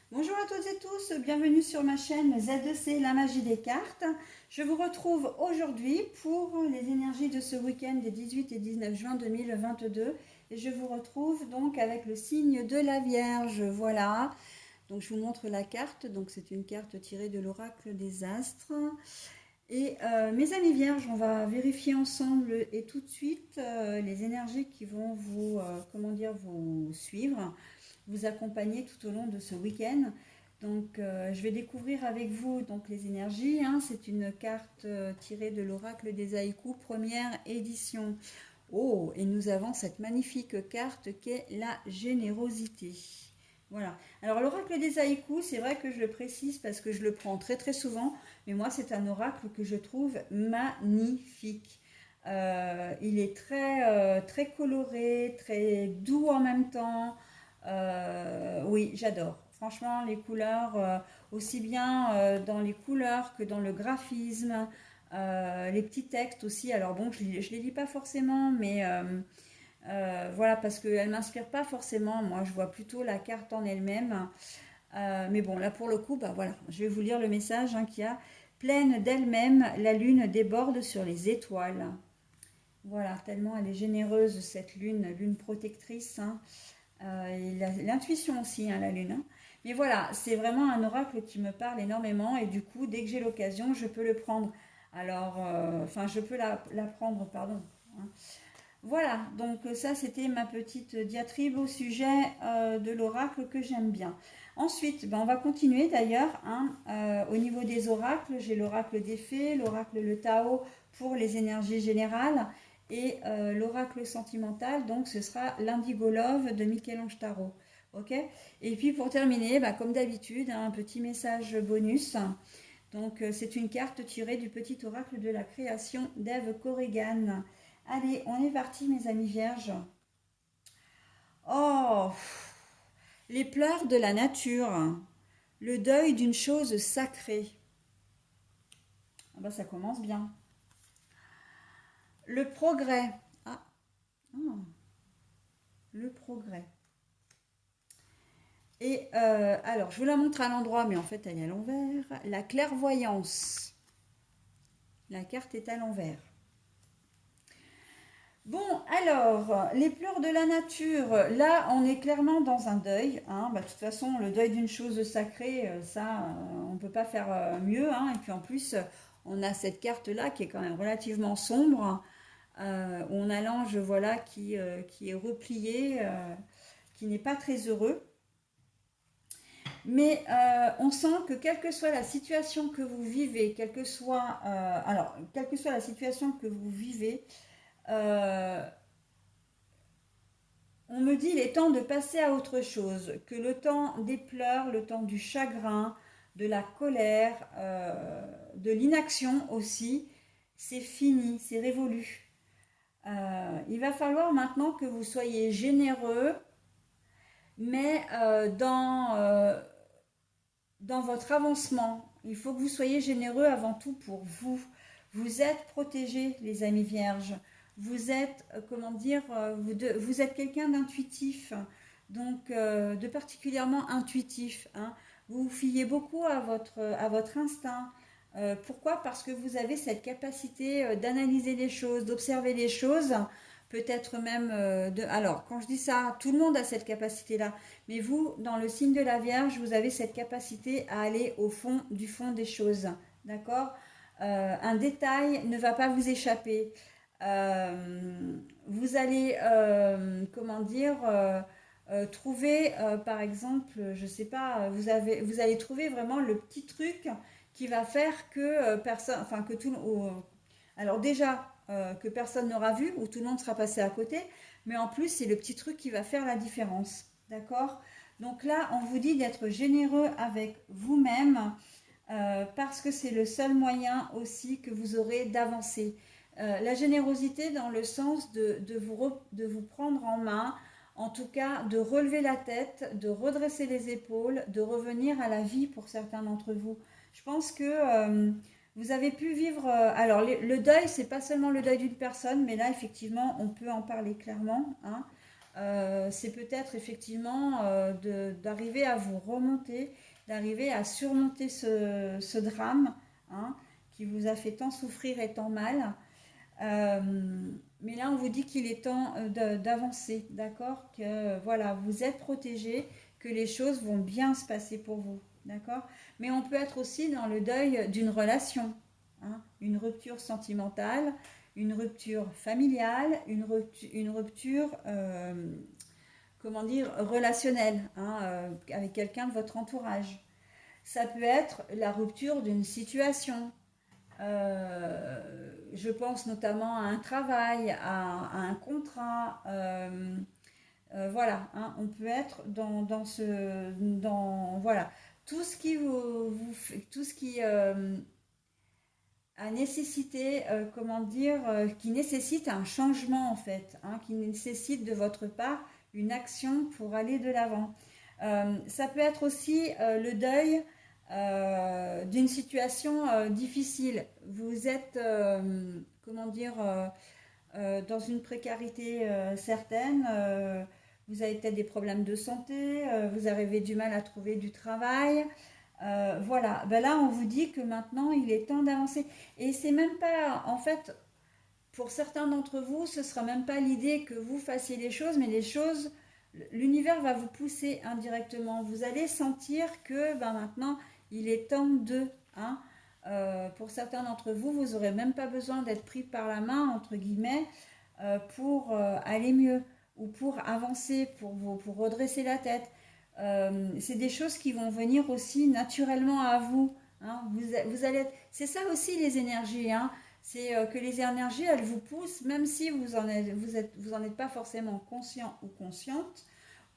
Bonjour à toutes et tous, bienvenue sur ma chaîne Z2C, la magie des cartes. Je vous retrouve aujourd'hui pour les énergies de ce week-end des 18 et 19 juin 2022. Et je vous retrouve donc avec le signe de la Vierge, voilà. Donc je vous montre la carte, donc c'est une carte tirée de l'oracle des astres. Et mes amis vierges, on va vérifier ensemble et tout de suite les énergies qui vont vous, vous suivre, vous accompagner tout au long de ce week-end. Donc, je vais découvrir avec vous donc les énergies, hein. C'est une carte tirée de l'oracle des haïkus, première édition. Oh, et nous avons cette magnifique carte qu'est la générosité. Voilà. Alors, l'oracle des haïkus, c'est vrai que je le précise parce que je le prends très très souvent, mais moi, c'est un oracle que je trouve magnifique. Il est très coloré, très doux en même temps. Oui, j'adore. Franchement, les couleurs, aussi bien dans les couleurs que dans le graphisme, les petits textes aussi. Alors bon, je ne les lis pas forcément, mais voilà, parce qu'elle ne m'inspire pas forcément. Moi, je vois plutôt la carte en elle-même. Mais bon, là pour le coup, bah voilà, je vais vous lire le message hein, qu'il y a. Pleine d'elle-même, la lune déborde sur les étoiles. Voilà, tellement elle est généreuse cette lune, lune protectrice. Hein. L'intuition aussi, hein, la lune. Hein. Mais voilà, c'est vraiment un oracle qui me parle énormément et du coup, dès que j'ai l'occasion, je peux le prendre. Alors, enfin, je peux la prendre, pardon. Hein. Voilà, donc ça c'était ma petite diatribe au sujet de l'oracle que j'aime bien. Ensuite, ben, on va continuer d'ailleurs. Hein, au niveau des oracles, j'ai l'oracle des fées, l'oracle le Tao pour les énergies générales et l'oracle sentimental, donc ce sera l'Indigo Love de Michel-Ange Tarot. Ok. Et puis pour terminer, ben, comme d'habitude, hein, un petit message bonus. Donc c'est une carte tirée du petit oracle de la création d'Ève Corrigan. Allez, on est parti mes amis vierges. Oh, les pleurs de la nature, le deuil d'une chose sacrée. Ah bah ça commence bien. Le progrès. Ah, oh, le progrès. Et alors, je vous la montre à l'endroit, mais en fait, elle est à l'envers. La clairvoyance. La carte est à l'envers. Bon, alors, les pleurs de la nature, là, on est clairement dans un deuil. Hein. Bah, de toute façon, le deuil d'une chose sacrée, ça, on ne peut pas faire mieux. Hein. Et puis en plus, on a cette carte-là qui est quand même relativement sombre, où on a l'ange, voilà, qui est replié, qui n'est pas très heureux. Mais on sent que quelle que soit la situation que vous vivez, quelle que soit la situation que vous vivez, euh, on me dit il est temps de passer à autre chose, que le temps des pleurs, le temps du chagrin, de la colère, de l'inaction aussi, c'est fini, c'est révolu. Il va falloir maintenant que vous soyez généreux, mais dans votre avancement. Il faut que vous soyez généreux avant tout pour vous. Vous êtes protégés, les amis vierges. Vous êtes, vous êtes quelqu'un d'intuitif, donc de particulièrement intuitif. Hein. Vous vous fiez beaucoup à votre instinct. Pourquoi? Parce que vous avez cette capacité d'analyser les choses, d'observer les choses, peut-être même de... Alors, quand je dis ça, tout le monde a cette capacité-là. Mais vous, dans le signe de la Vierge, vous avez cette capacité à aller au fond du fond des choses. D'accord. Un détail ne va pas vous échapper. Vous allez, trouver, par exemple, je ne sais pas, vous allez trouver vraiment le petit truc qui va faire que personne, enfin que tout, alors déjà que personne n'aura vu ou tout le monde sera passé à côté, mais en plus c'est le petit truc qui va faire la différence. D'accord. Donc là, on vous dit d'être généreux avec vous-même parce que c'est le seul moyen aussi que vous aurez d'avancer. La générosité dans le sens de vous prendre en main, en tout cas de relever la tête, de redresser les épaules, de revenir à la vie pour certains d'entre vous. Je pense que vous avez pu vivre... alors le deuil, c'est pas seulement le deuil d'une personne, mais là effectivement on peut en parler clairement. Hein. c'est peut-être effectivement d'arriver à vous remonter, d'arriver à surmonter ce drame, hein, qui vous a fait tant souffrir et tant mal. Euh, mais là, on vous dit qu'il est temps d'avancer, d'accord? Que voilà, vous êtes protégé, que les choses vont bien se passer pour vous, d'accord? Mais on peut être aussi dans le deuil d'une relation, hein, une rupture sentimentale, une rupture familiale, une rupture comment dire, relationnelle, hein, avec quelqu'un de votre entourage. Ça peut être la rupture d'une situation. Je pense notamment à un travail, à un contrat. Voilà, hein, on peut être voilà, tout ce qui tout ce qui a nécessité, comment dire, qui nécessite un changement en fait, hein, qui nécessite de votre part une action pour aller de l'avant. Ça peut être aussi le deuil d'une situation difficile. Vous êtes, comment dire, dans une précarité certaine. Vous avez peut-être des problèmes de santé, vous avez du mal à trouver du travail. Voilà, ben là on vous dit que maintenant il est temps d'avancer. Et c'est même pas, en fait, pour certains d'entre vous, ce sera même pas l'idée que vous fassiez les choses, mais les choses, l'univers va vous pousser indirectement. Vous allez sentir que ben, maintenant il est temps de, hein. Pour certains d'entre vous, vous n'aurez même pas besoin d'être pris par la main, entre guillemets, pour aller mieux ou pour avancer, pour redresser la tête. C'est des choses qui vont venir aussi naturellement à vous, hein. Vous allez, c'est ça aussi les énergies, hein. C'est que les énergies, elles vous poussent, même si vous en êtes pas forcément conscient ou consciente,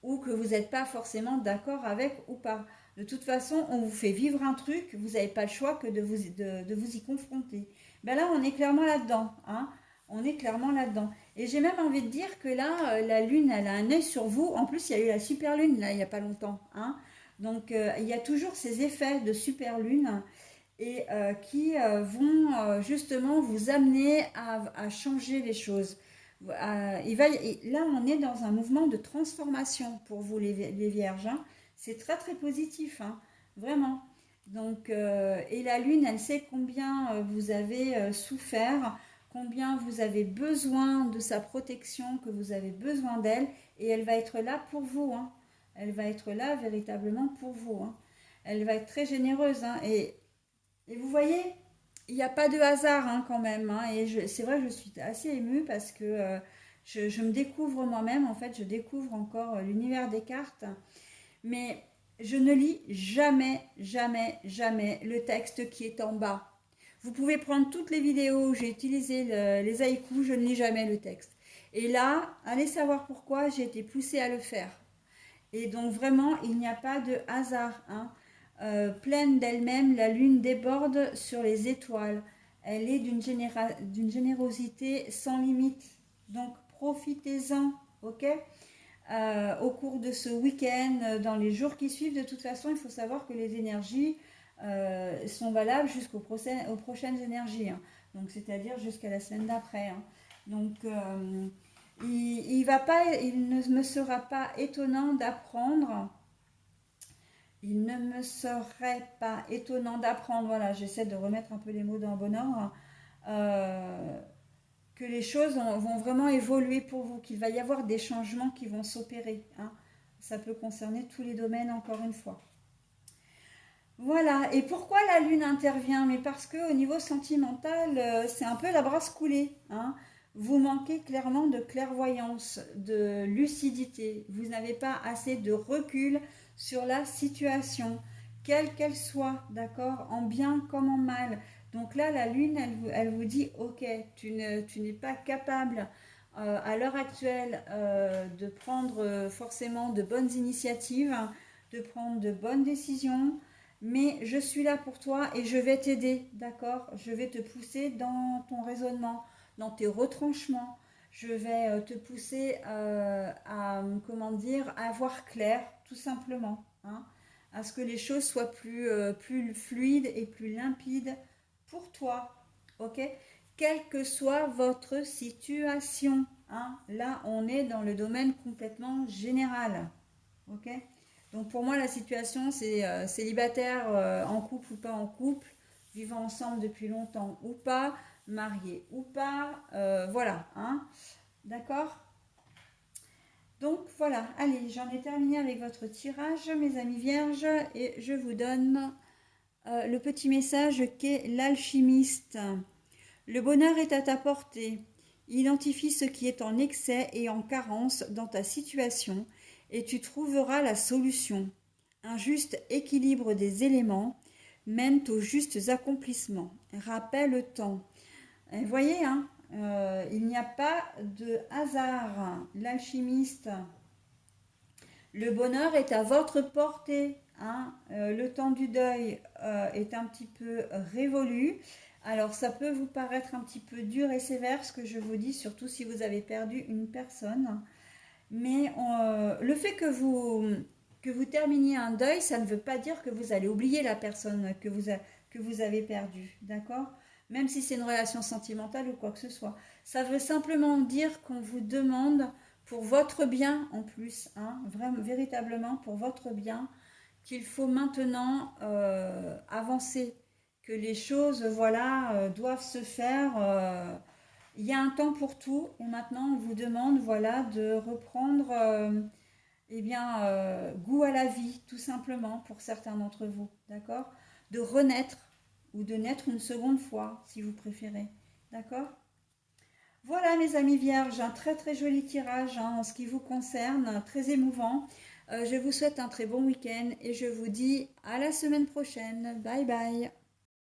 ou que vous n'êtes pas forcément d'accord avec ou pas. De toute façon, on vous fait vivre un truc, vous n'avez pas le choix que de vous y confronter. Ben là, on est clairement là-dedans, hein. On est clairement là-dedans. Et j'ai même envie de dire que là, la Lune, elle a un œil sur vous. En plus, il y a eu la super Lune, là, il n'y a pas longtemps, hein. Donc, il y a toujours ces effets de super Lune et qui vont justement vous amener à changer les choses. Là, on est dans un mouvement de transformation pour vous, les vierges, hein. C'est très très positif, hein, vraiment. Donc, et la Lune, elle sait combien vous avez souffert, combien vous avez besoin de sa protection, que vous avez besoin d'elle, et elle va être là pour vous, hein. Elle va être là véritablement pour vous, hein. Elle va être très généreuse, hein, et vous voyez, il n'y a pas de hasard, hein, quand même, hein, et c'est vrai que je suis assez émue parce que je me découvre moi-même, en fait, je découvre encore l'univers des cartes, mais je ne lis jamais, jamais, jamais le texte qui est en bas. Vous pouvez prendre toutes les vidéos où j'ai utilisé les haïkus, je ne lis jamais le texte. Et là, allez savoir pourquoi j'ai été poussée à le faire. Et donc vraiment, il n'y a pas de hasard, hein. Pleine d'elle-même, la lune déborde sur les étoiles. Elle est d'une générosité sans limite. Donc profitez-en, ok? Au cours de ce week-end, dans les jours qui suivent, de toute façon, il faut savoir que les énergies sont valables aux prochaines énergies, hein. Donc c'est-à-dire jusqu'à la semaine d'après, hein. Donc il ne me sera pas étonnant d'apprendre. Il ne me serait pas étonnant d'apprendre, voilà, j'essaie de remettre un peu les mots dans le bon ordre, que les choses vont vraiment évoluer pour vous, qu'il va y avoir des changements qui vont s'opérer, hein. Ça peut concerner tous les domaines, encore une fois. Voilà, et pourquoi la Lune intervient? Mais parce qu'au niveau sentimental, c'est un peu la brasse coulée, hein. Vous manquez clairement de clairvoyance, de lucidité. Vous n'avez pas assez de recul sur la situation, quelle qu'elle soit, d'accord, en bien comme en mal. Donc là, la Lune, elle vous dit, ok, tu n'es pas capable à l'heure actuelle de prendre forcément de bonnes initiatives, de prendre de bonnes décisions, mais je suis là pour toi et je vais t'aider, d'accord? Je vais te pousser dans ton raisonnement, dans tes retranchements. Je vais te pousser à, comment dire, à voir clair, tout simplement, hein, à ce que les choses soient plus fluides et plus limpides pour toi, ok? Quelle que soit votre situation, hein. Là, on est dans le domaine complètement général. Ok? Donc pour moi, la situation, c'est célibataire, en couple ou pas en couple, vivant ensemble depuis longtemps ou pas, marié ou pas, voilà, hein. D'accord? Donc voilà, allez, j'en ai terminé avec votre tirage, mes amis vierges, et je vous donne le petit message qu'est l'alchimiste. Le bonheur est à ta portée. Identifie ce qui est en excès et en carence dans ta situation et tu trouveras la solution. Un juste équilibre des éléments mène aux justes accomplissements. Rappelle le temps. Et voyez, hein, il n'y a pas de hasard. L'alchimiste, le bonheur est à votre portée. Hein. Le temps du deuil est un petit peu révolu. Alors ça peut vous paraître un petit peu dur et sévère ce que je vous dis, surtout si vous avez perdu une personne. Mais le fait que vous terminiez un deuil, ça ne veut pas dire que vous allez oublier la personne que vous avez perdue. D'accord? Même si c'est une relation sentimentale ou quoi que ce soit. Ça veut simplement dire qu'on vous demande pour votre bien en plus, hein, vraiment, véritablement pour votre bien, qu'il faut maintenant avancer, que les choses voilà, doivent se faire. Il y a un temps pour tout et maintenant on vous demande voilà, de reprendre eh bien, goût à la vie, tout simplement, pour certains d'entre vous, d'accord? De renaître ou de naître une seconde fois, si vous préférez, d'accord? Voilà mes amis vierges, un très très joli tirage hein, en ce qui vous concerne, très émouvant. Je vous souhaite un très bon week-end et je vous dis à la semaine prochaine. Bye bye.